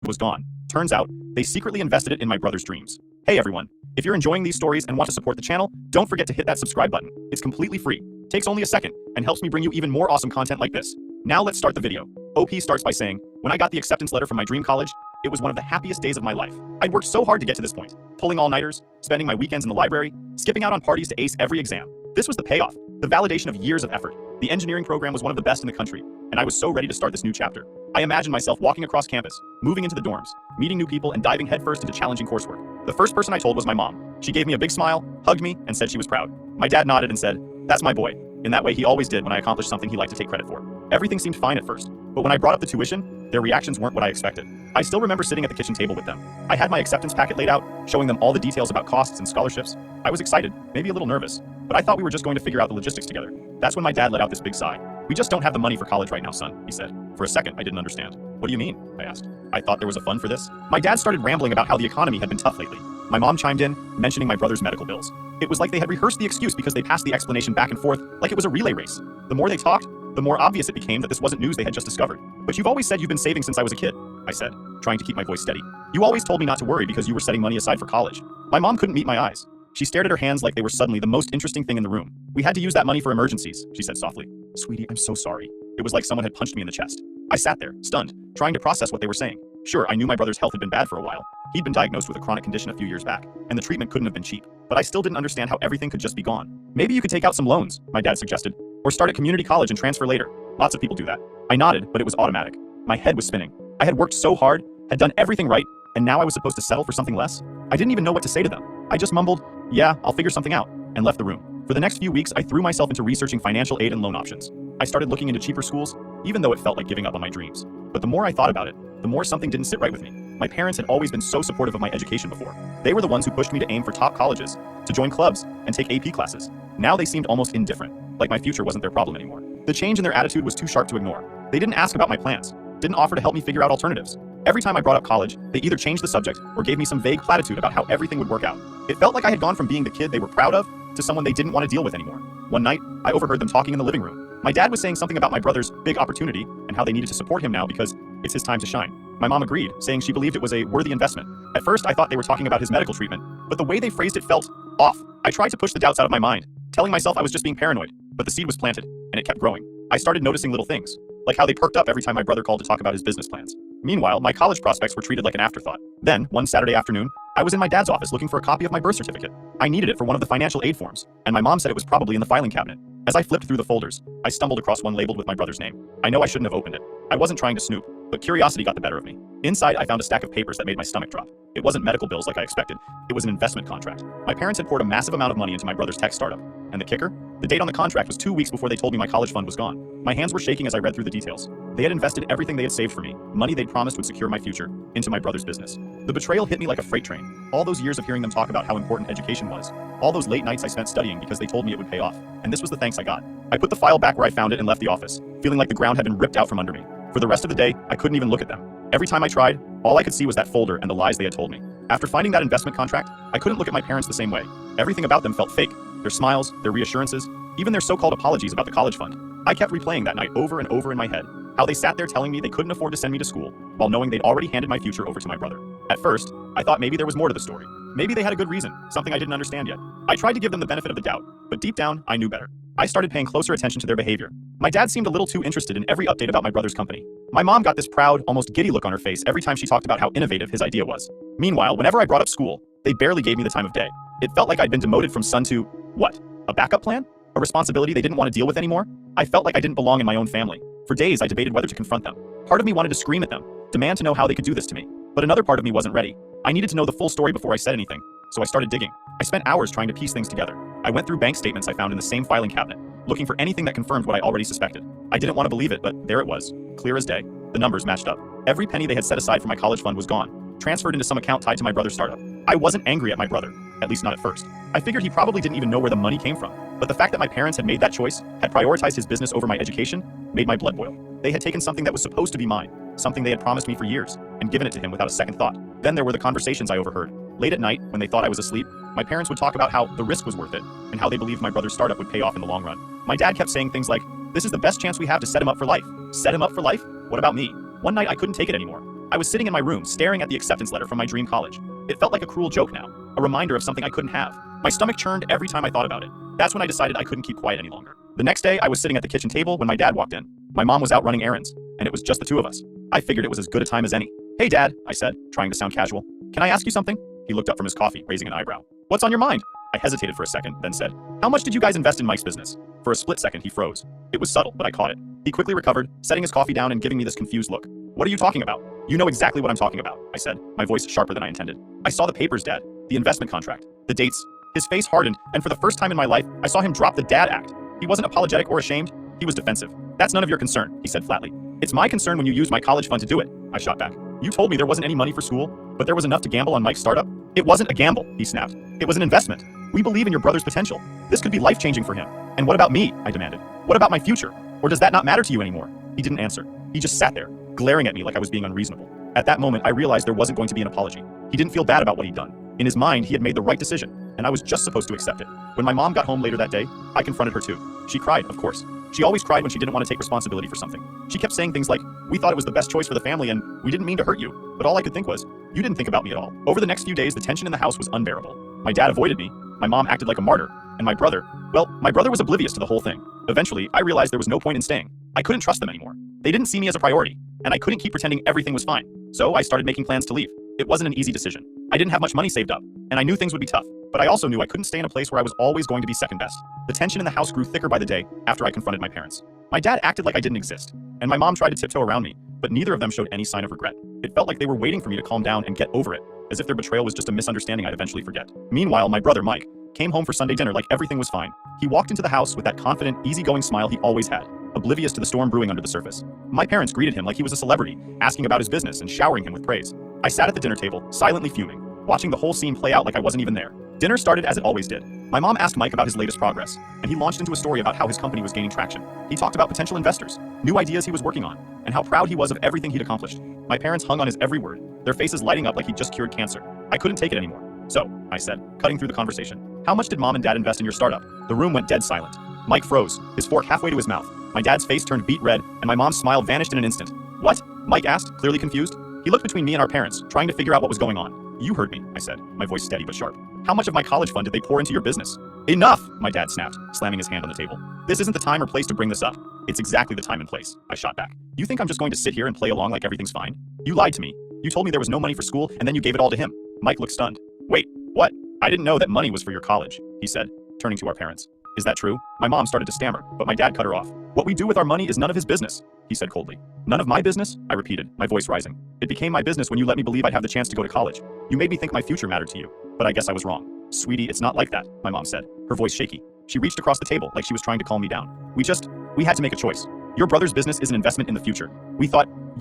was gone. Turns out, they secretly invested it in my brother's dreams. Hey everyone, if you're enjoying these stories and want to support the channel, don't forget to hit that subscribe button. It's completely free, takes only a second, and helps me bring you even more awesome content like this. Now let's start the video. OP starts by saying, when I got the acceptance letter from my dream college, it was one of the happiest days of my life. I'd worked so hard to get to this point, pulling all-nighters, spending my weekends in the library, skipping out on parties to ace every exam. This was the payoff, the validation of years of effort. The engineering program was one of the best in the country, and I was so ready to start this new chapter. I imagined myself walking across campus, moving into the dorms, meeting new people, and diving headfirst into challenging coursework. The first person I told was my mom. She gave me a big smile, hugged me, and said she was proud. My dad nodded and said, "That's my boy." In that way he always did when I accomplished something he liked to take credit for. Everything seemed fine at first, but when I brought up the tuition, their reactions weren't what I expected. I still remember sitting at the kitchen table with them. I had my acceptance packet laid out, showing them all the details about costs and scholarships. I was excited, maybe a little nervous, but I thought we were just going to figure out the logistics together. That's when my dad let out this big sigh. "We just don't have the money for college right now, son," he said. For a second, I didn't understand. "What do you mean?" I asked. I thought there was a fund for this. My dad started rambling about how the economy had been tough lately. My mom chimed in, mentioning my brother's medical bills. It was like they had rehearsed the excuse because they passed the explanation back and forth like it was a relay race. The more they talked, the more obvious it became that this wasn't news they had just discovered. "But you've always said you've been saving since I was a kid," I said, trying to keep my voice steady. "You always told me not to worry because you were setting money aside for college." My mom couldn't meet my eyes. She stared at her hands like they were suddenly the most interesting thing in the room. "We had to use that money for emergencies," she said softly. "Sweetie, I'm so sorry." It was like someone had punched me in the chest. I sat there, stunned, trying to process what they were saying. Sure, I knew my brother's health had been bad for a while. He'd been diagnosed with a chronic condition a few years back, and the treatment couldn't have been cheap. But I still didn't understand how everything could just be gone. "Maybe you could take out some loans," my dad suggested, "or start at community college and transfer later. Lots of people do that." I nodded, but it was automatic. My head was spinning. I had worked so hard, had done everything right, and now I was supposed to settle for something less? I didn't even know what to say to them. I just mumbled, "Yeah, I'll figure something out," and left the room. For the next few weeks, I threw myself into researching financial aid and loan options. I started looking into cheaper schools, even though it felt like giving up on my dreams. But the more I thought about it, the more something didn't sit right with me. My parents had always been so supportive of my education before. They were the ones who pushed me to aim for top colleges, to join clubs, and take AP classes. Now they seemed almost indifferent, like my future wasn't their problem anymore. The change in their attitude was too sharp to ignore. They didn't ask about my plans, didn't offer to help me figure out alternatives. Every time I brought up college, they either changed the subject or gave me some vague platitude about how everything would work out. It felt like I had gone from being the kid they were proud of to someone they didn't want to deal with anymore. One night, I overheard them talking in the living room. My dad was saying something about my brother's big opportunity and how they needed to support him now because it's his time to shine. My mom agreed, saying she believed it was a worthy investment. At first, I thought they were talking about his medical treatment, but the way they phrased it felt off. I tried to push the doubts out of my mind, telling myself I was just being paranoid, but the seed was planted, and it kept growing. I started noticing little things, like how they perked up every time my brother called to talk about his business plans. Meanwhile, my college prospects were treated like an afterthought. Then, one Saturday afternoon, I was in my dad's office looking for a copy of my birth certificate. I needed it for one of the financial aid forms, and my mom said it was probably in the filing cabinet. As I flipped through the folders, I stumbled across one labeled with my brother's name. I know I shouldn't have opened it. I wasn't trying to snoop, but curiosity got the better of me. Inside, I found a stack of papers that made my stomach drop. It wasn't medical bills like I expected. It was an investment contract. My parents had poured a massive amount of money into my brother's tech startup. And the kicker? The date on the contract was 2 weeks before they told me my college fund was gone. My hands were shaking as I read through the details. They had invested everything they had saved for me, money they'd promised would secure my future, into my brother's business. The betrayal hit me like a freight train. All those years of hearing them talk about how important education was. All those late nights I spent studying because they told me it would pay off. And this was the thanks I got. I put the file back where I found it and left the office, feeling like the ground had been ripped out from under me. For the rest of the day, I couldn't even look at them. Every time I tried, all I could see was that folder and the lies they had told me. After finding that investment contract, I couldn't look at my parents the same way. Everything about them felt fake. Their smiles, their reassurances, even their so-called apologies about the college fund. I kept replaying that night over and over in my head. How they sat there telling me they couldn't afford to send me to school, while knowing they'd already handed my future over to my brother. At first, I thought maybe there was more to the story. Maybe they had a good reason, something I didn't understand yet. I tried to give them the benefit of the doubt, but deep down, I knew better. I started paying closer attention to their behavior. My dad seemed a little too interested in every update about my brother's company. My mom got this proud, almost giddy look on her face every time she talked about how innovative his idea was. Meanwhile, whenever I brought up school, they barely gave me the time of day. It felt like I'd been demoted from son to, what? A backup plan? A responsibility they didn't want to deal with anymore? I felt like I didn't belong in my own family. For days, I debated whether to confront them. Part of me wanted to scream at them, demand to know how they could do this to me. But another part of me wasn't ready. I needed to know the full story before I said anything, so I started digging. I spent hours trying to piece things together. I went through bank statements I found in the same filing cabinet, looking for anything that confirmed what I already suspected. I didn't want to believe it, but there it was, clear as day. The numbers matched up. Every penny they had set aside for my college fund was gone, transferred into some account tied to my brother's startup. I wasn't angry at my brother, at least not at first. I figured he probably didn't even know where the money came from. But the fact that my parents had made that choice, had prioritized his business over my education, made my blood boil. They had taken something that was supposed to be mine, something they had promised me for years, and given it to him without a second thought. Then there were the conversations I overheard. Late at night, when they thought I was asleep, my parents would talk about how the risk was worth it, and how they believed my brother's startup would pay off in the long run. My dad kept saying things like, "This is the best chance we have to set him up for life." Set him up for life? What about me? One night I couldn't take it anymore. I was sitting in my room staring at the acceptance letter from my dream college. It felt like a cruel joke now, a reminder of something I couldn't have. My stomach churned every time I thought about it. That's when I decided I couldn't keep quiet any longer. The next day, I was sitting at the kitchen table when my dad walked in. My mom was out running errands, and it was just the two of us. I figured it was as good a time as any. "Hey, Dad," I said, trying to sound casual. "Can I ask you something?" He looked up from his coffee, raising an eyebrow. "What's on your mind?" I hesitated for a second, then said, "How much did you guys invest in Mike's business?" For a split second, he froze. It was subtle, but I caught it. He quickly recovered, setting his coffee down and giving me this confused look. "What are you talking about?" "You know exactly what I'm talking about," I said, my voice sharper than I intended. "I saw the papers, Dad. The investment contract. The dates." His face hardened, and for the first time in my life, I saw him drop the dad act. He wasn't apologetic or ashamed. He was defensive. "That's none of your concern," he said flatly. "It's my concern when you used my college fund to do it," I shot back. "You told me there wasn't any money for school, but there was enough to gamble on Mike's startup." "It wasn't a gamble," he snapped. "It was an investment. We believe in your brother's potential. This could be life-changing for him." "And what about me?" I demanded. "What about my future? Or does that not matter to you anymore?" He didn't answer. He just sat there, glaring at me like I was being unreasonable. At that moment, I realized there wasn't going to be an apology. He didn't feel bad about what he'd done. In his mind, he had made the right decision, and I was just supposed to accept it. When my mom got home later that day, I confronted her too. She cried, of course. She always cried when she didn't want to take responsibility for something. She kept saying things like, "We thought it was the best choice for the family and we didn't mean to hurt you." But all I could think was, "You didn't think about me at all." Over the next few days, the tension in the house was unbearable. My dad avoided me, my mom acted like a martyr, and my brother was oblivious to the whole thing. Eventually, I realized there was no point in staying. I couldn't trust them anymore. They didn't see me as a priority, and I couldn't keep pretending everything was fine. So I started making plans to leave. It wasn't an easy decision. I didn't have much money saved up, and I knew things would be tough. But I also knew I couldn't stay in a place where I was always going to be second best. The tension in the house grew thicker by the day after I confronted my parents. My dad acted like I didn't exist, and my mom tried to tiptoe around me, but neither of them showed any sign of regret. It felt like they were waiting for me to calm down and get over it, as if their betrayal was just a misunderstanding I'd eventually forget. Meanwhile, my brother, Mike, came home for Sunday dinner like everything was fine. He walked into the house with that confident, easygoing smile he always had, oblivious to the storm brewing under the surface. My parents greeted him like he was a celebrity, asking about his business and showering him with praise. I sat at the dinner table, silently fuming, watching the whole scene play out like I wasn't even there. Dinner started as it always did. My mom asked Mike about his latest progress, and he launched into a story about how his company was gaining traction. He talked about potential investors, new ideas he was working on, and how proud he was of everything he'd accomplished. My parents hung on his every word, their faces lighting up like he'd just cured cancer. I couldn't take it anymore. "So," I said, cutting through the conversation, "how much did Mom and Dad invest in your startup?" The room went dead silent. Mike froze, his fork halfway to his mouth. My dad's face turned beet red, and my mom's smile vanished in an instant. "What?" Mike asked, clearly confused. He looked between me and our parents, trying to figure out what was going on. "You heard me," I said, my voice steady but sharp. "How much of my college fund did they pour into your business?" "Enough!" my dad snapped, slamming his hand on the table. "This isn't the time or place to bring this up." "It's exactly the time and place," I shot back. "You think I'm just going to sit here and play along like everything's fine? You lied to me. You told me there was no money for school, and then you gave it all to him." Mike looked stunned. "Wait, what?" "I didn't know that money was for your college," he said, turning to our parents. "Is that true?" My mom started to stammer, but my dad cut her off. "What we do with our money is none of his business," he said coldly. "None of my business?" I repeated, my voice rising. "It became my business when you let me believe I'd have the chance to go to college. You made me think my future mattered to you, but I guess I was wrong." "Sweetie, it's not like that," my mom said, her voice shaky. She reached across the table like she was trying to calm me down. We had to make a choice. Your brother's business is an investment in the future. You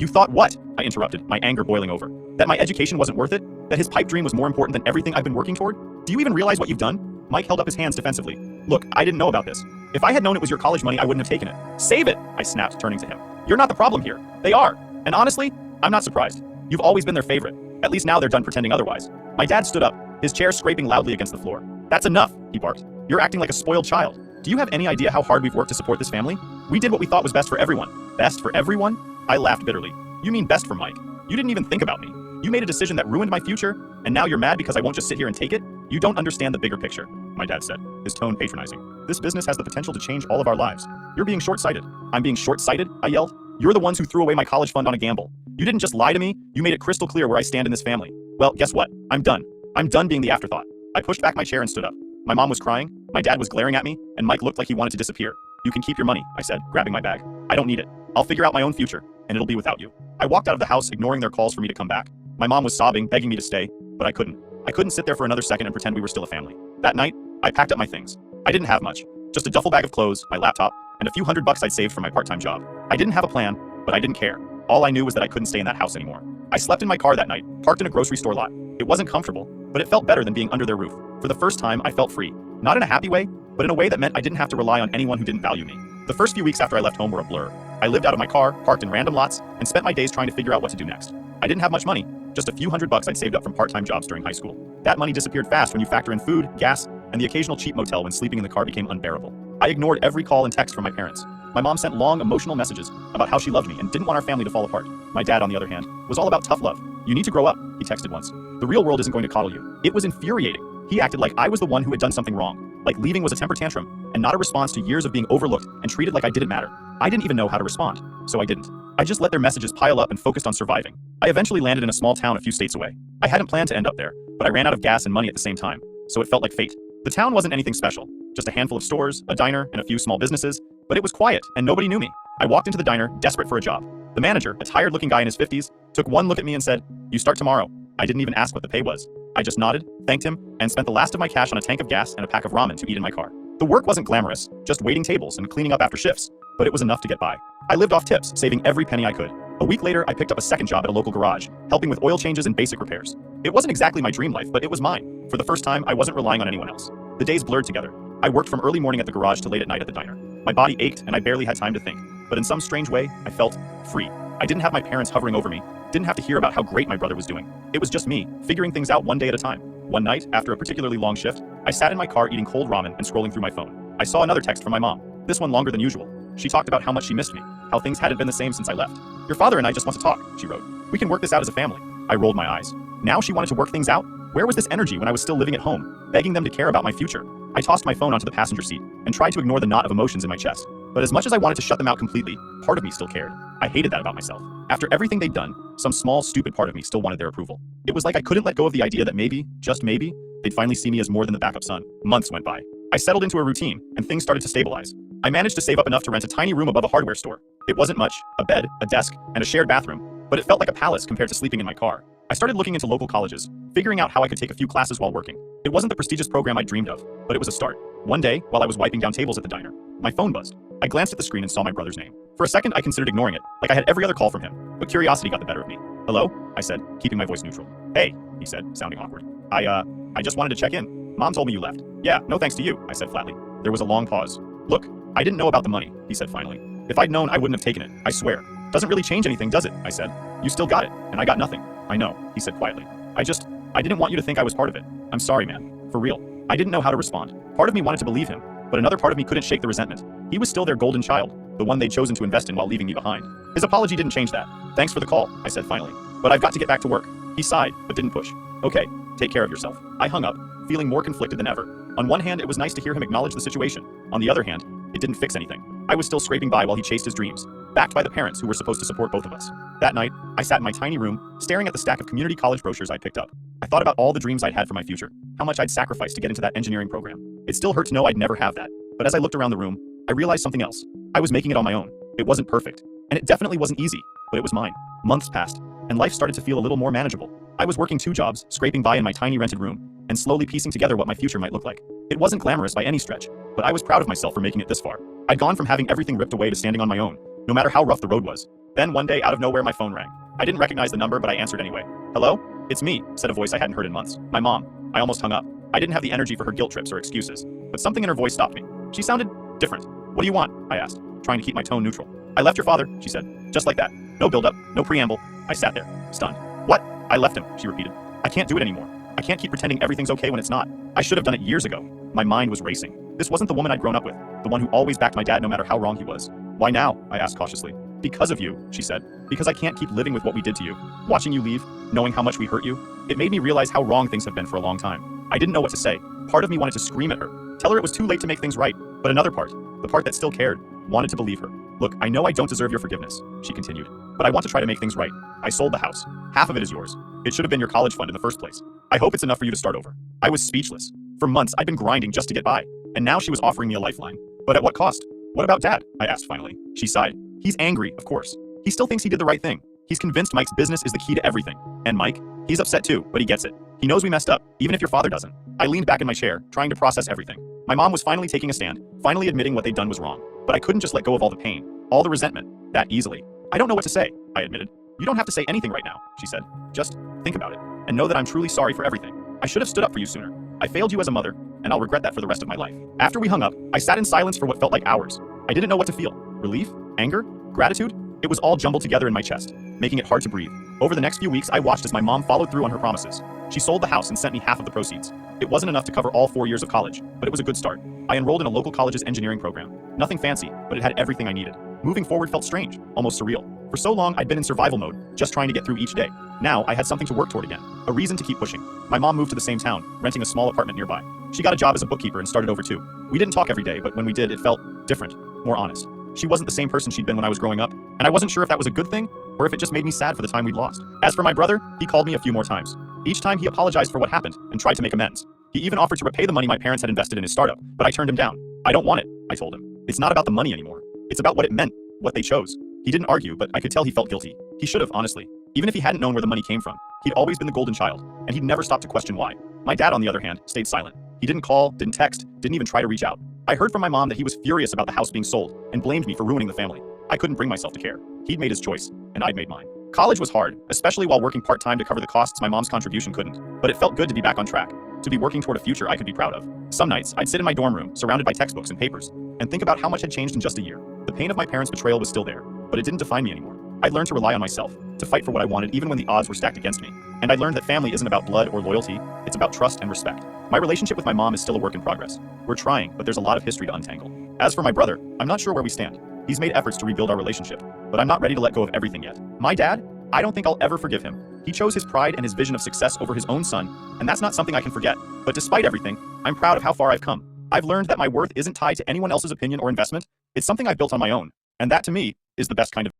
thought what?" I interrupted, my anger boiling over. "That my education wasn't worth it? That his pipe dream was more important than everything I've been working toward? Do you even realize what you've done?" Mike held up his hands defensively. "Look, I didn't know about this. If I had known it was your college money, I wouldn't have taken it." "Save it," I snapped, turning to him. "You're not the problem here. They are. And honestly, I'm not surprised. You've always been their favorite. At least now they're done pretending otherwise." My dad stood up, his chair scraping loudly against the floor. "That's enough," he barked. "You're acting like a spoiled child. Do you have any idea how hard we've worked to support this family? We did what we thought was best for everyone." "Best for everyone?" I laughed bitterly. "You mean best for Mike? You didn't even think about me. You made a decision that ruined my future, and now you're mad because I won't just sit here and take it? You don't understand the bigger picture," my dad said, his tone patronizing. "This business has the potential to change all of our lives. You're being short-sighted." "I'm being short-sighted?" I yelled. "You're the ones who threw away my college fund on a gamble. You didn't just lie to me, you made it crystal clear where I stand in this family. Well, guess what? I'm done. I'm done being the afterthought." I pushed back my chair and stood up. My mom was crying, my dad was glaring at me, and Mike looked like he wanted to disappear. "You can keep your money," I said, grabbing my bag. "I don't need it. I'll figure out my own future, and it'll be without you." I walked out of the house, ignoring their calls for me to come back. My mom was sobbing, begging me to stay, but I couldn't. I couldn't sit there for another second and pretend we were still a family. That night, I packed up my things. I didn't have much. Just a duffel bag of clothes, my laptop, and a few $100 I'd saved from my part-time job. I didn't have a plan, but I didn't care. All I knew was that I couldn't stay in that house anymore. I slept in my car that night, parked in a grocery store lot. It wasn't comfortable, but it felt better than being under their roof. For the first time, I felt free. Not in a happy way, but in a way that meant I didn't have to rely on anyone who didn't value me. The first few weeks after I left home were a blur. I lived out of my car, parked in random lots, and spent my days trying to figure out what to do next. I didn't have much money, just a few $100 I'd saved up from part-time jobs during high school. That money disappeared fast when you factor in food, gas, and the occasional cheap motel when sleeping in the car became unbearable. I ignored every call and text from my parents. My mom sent long, emotional messages about how she loved me and didn't want our family to fall apart. My dad, on the other hand, was all about tough love. "You need to grow up," he texted once. "The real world isn't going to coddle you." It was infuriating. He acted like I was the one who had done something wrong, like leaving was a temper tantrum and not a response to years of being overlooked and treated like I didn't matter. I didn't even know how to respond, so I didn't. I just let their messages pile up and focused on surviving. I eventually landed in a small town a few states away. I hadn't planned to end up there, but I ran out of gas and money at the same time, so it felt like fate. The town wasn't anything special, just a handful of stores, a diner, and a few small businesses, but it was quiet and nobody knew me. I walked into the diner, desperate for a job. The manager, a tired-looking guy in his 50s, took one look at me and said, "You start tomorrow." I didn't even ask what the pay was. I just nodded, thanked him, and spent the last of my cash on a tank of gas and a pack of ramen to eat in my car. The work wasn't glamorous, just waiting tables and cleaning up after shifts, but it was enough to get by. I lived off tips, saving every penny I could. A week later, I picked up a second job at a local garage, helping with oil changes and basic repairs. It wasn't exactly my dream life, but it was mine. For the first time, I wasn't relying on anyone else. The days blurred together. I worked from early morning at the garage to late at night at the diner. My body ached and I barely had time to think, but in some strange way, I felt free. I didn't have my parents hovering over me, didn't have to hear about how great my brother was doing. It was just me, figuring things out one day at a time. One night, after a particularly long shift, I sat in my car eating cold ramen and scrolling through my phone. I saw another text from my mom, this one longer than usual. She talked about how much she missed me, how things hadn't been the same since I left. "Your father and I just want to talk," she wrote. "We can work this out as a family." I rolled my eyes. Now she wanted to work things out? Where was this energy when I was still living at home, begging them to care about my future? I tossed my phone onto the passenger seat and tried to ignore the knot of emotions in my chest. But as much as I wanted to shut them out completely, part of me still cared. I hated that about myself. After everything they'd done, some small, stupid part of me still wanted their approval. It was like I couldn't let go of the idea that maybe, just maybe, they'd finally see me as more than the backup son. Months went by. I settled into a routine, and things started to stabilize. I managed to save up enough to rent a tiny room above a hardware store. It wasn't much, a bed, a desk, and a shared bathroom, but it felt like a palace compared to sleeping in my car. I started looking into local colleges, figuring out how I could take a few classes while working. It wasn't the prestigious program I dreamed of, but it was a start. One day, while I was wiping down tables at the diner, my phone buzzed. I glanced at the screen and saw my brother's name. For a second, I considered ignoring it, like I had every other call from him, but curiosity got the better of me. "Hello?" I said, keeping my voice neutral. "Hey," he said, sounding awkward. I just wanted to check in. Mom told me you left." "Yeah, no thanks to you," I said flatly. There was a long pause. "Look, I didn't know about the money," he said finally. "If I'd known, I wouldn't have taken it, I swear." "Doesn't really change anything, does it?" I said. "You still got it, and I got nothing." "I know," he said quietly. I didn't want you to think I was part of it. I'm sorry, man. For real." I didn't know how to respond. Part of me wanted to believe him, but another part of me couldn't shake the resentment. He was still their golden child, the one they'd chosen to invest in while leaving me behind. His apology didn't change that. "Thanks for the call," I said finally. "But I've got to get back to work." He sighed, but didn't push. "Okay, take care of yourself." I hung up, feeling more conflicted than ever. On one hand, it was nice to hear him acknowledge the situation. On the other hand, it didn't fix anything. I was still scraping by while he chased his dreams, backed by the parents who were supposed to support both of us. That night, I sat in my tiny room, staring at the stack of community college brochures I'd picked up. I thought about all the dreams I'd had for my future, how much I'd sacrificed to get into that engineering program. It still hurt to know I'd never have that, but as I looked around the room, I realized something else. I was making it on my own. It wasn't perfect, and it definitely wasn't easy, but it was mine. Months passed, and life started to feel a little more manageable. I was working 2 jobs, scraping by in my tiny rented room, and slowly piecing together what my future might look like. It wasn't glamorous by any stretch, but I was proud of myself for making it this far. I'd gone from having everything ripped away to standing on my own, no matter how rough the road was. Then one day, out of nowhere, my phone rang. I didn't recognize the number, but I answered anyway. "Hello? It's me," said a voice I hadn't heard in months. My mom. I almost hung up. I didn't have the energy for her guilt trips or excuses, but something in her voice stopped me. She sounded different. "What do you want?" I asked, trying to keep my tone neutral. "I left your father," she said, just like that. No build-up, no preamble. I sat there, stunned. "What?" "I left him," she repeated. "I can't do it anymore. I can't keep pretending everything's okay when it's not. I should have done it years ago." My mind was racing. This wasn't the woman I'd grown up with, the one who always backed my dad no matter how wrong he was. "Why now?" I asked cautiously. "Because of you," she said. "Because I can't keep living with what we did to you. Watching you leave, knowing how much we hurt you. It made me realize how wrong things have been for a long time." I didn't know what to say. Part of me wanted to scream at her, tell her it was too late to make things right, but another part, the part that still cared, wanted to believe her. "Look, I know I don't deserve your forgiveness," she continued, "but I want to try to make things right. I sold the house. Half of it is yours. It should have been your college fund in the first place. I hope it's enough for you to start over." I was speechless. For months, I'd been grinding just to get by, and now she was offering me a lifeline. But at what cost? "What about Dad?" I asked finally. She sighed. "He's angry, of course. He still thinks he did the right thing. He's convinced Mike's business is the key to everything. And Mike? He's upset too, but he gets it. He knows we messed up, even if your father doesn't." I leaned back in my chair, trying to process everything. My mom was finally taking a stand, finally admitting what they'd done was wrong. But I couldn't just let go of all the pain, all the resentment, that easily. "I don't know what to say," I admitted. "You don't have to say anything right now," she said. "Just think about it, and know that I'm truly sorry for everything. I should have stood up for you sooner. I failed you as a mother, and I'll regret that for the rest of my life." After we hung up, I sat in silence for what felt like hours. I didn't know what to feel. Relief? Anger? Gratitude? It was all jumbled together in my chest, making it hard to breathe. Over the next few weeks, I watched as my mom followed through on her promises. She sold the house and sent me half of the proceeds. It wasn't enough to cover all 4 years of college, but it was a good start. I enrolled in a local college's engineering program. Nothing fancy, but it had everything I needed. Moving forward felt strange, almost surreal. For so long, I'd been in survival mode, just trying to get through each day. Now, I had something to work toward again, a reason to keep pushing. My mom moved to the same town, renting a small apartment nearby. She got a job as a bookkeeper and started over too. We didn't talk every day, but when we did, it felt different, more honest. She wasn't the same person she'd been when I was growing up, and I wasn't sure if that was a good thing or if it just made me sad for the time we'd lost. As for my brother, he called me a few more times. Each time he apologized for what happened and tried to make amends. He even offered to repay the money my parents had invested in his startup, but I turned him down. I don't want it, I told him. It's not about the money anymore. It's about what it meant, what they chose. He didn't argue, but I could tell he felt guilty. He should have, honestly. Even if he hadn't known where the money came from, he'd always been the golden child, and he'd never stopped to question why. My dad, on the other hand, stayed silent. He didn't call, didn't text, didn't even try to reach out. I heard from my mom that he was furious about the house being sold and blamed me for ruining the family. I couldn't bring myself to care. He'd made his choice, and I'd made mine. College was hard, especially while working part-time to cover the costs my mom's contribution couldn't. But it felt good to be back on track, to be working toward a future I could be proud of. Some nights, I'd sit in my dorm room, surrounded by textbooks and papers, and think about how much had changed in just a year. The pain of my parents' betrayal was still there, but it didn't define me anymore. I'd learned to rely on myself, to fight for what I wanted even when the odds were stacked against me. And I learned that family isn't about blood or loyalty, it's about trust and respect. My relationship with my mom is still a work in progress. We're trying, but there's a lot of history to untangle. As for my brother, I'm not sure where we stand. He's made efforts to rebuild our relationship, but I'm not ready to let go of everything yet. My dad? I don't think I'll ever forgive him. He chose his pride and his vision of success over his own son, and that's not something I can forget. But despite everything, I'm proud of how far I've come. I've learned that my worth isn't tied to anyone else's opinion or investment. It's something I've built on my own, and that to me is the best kind of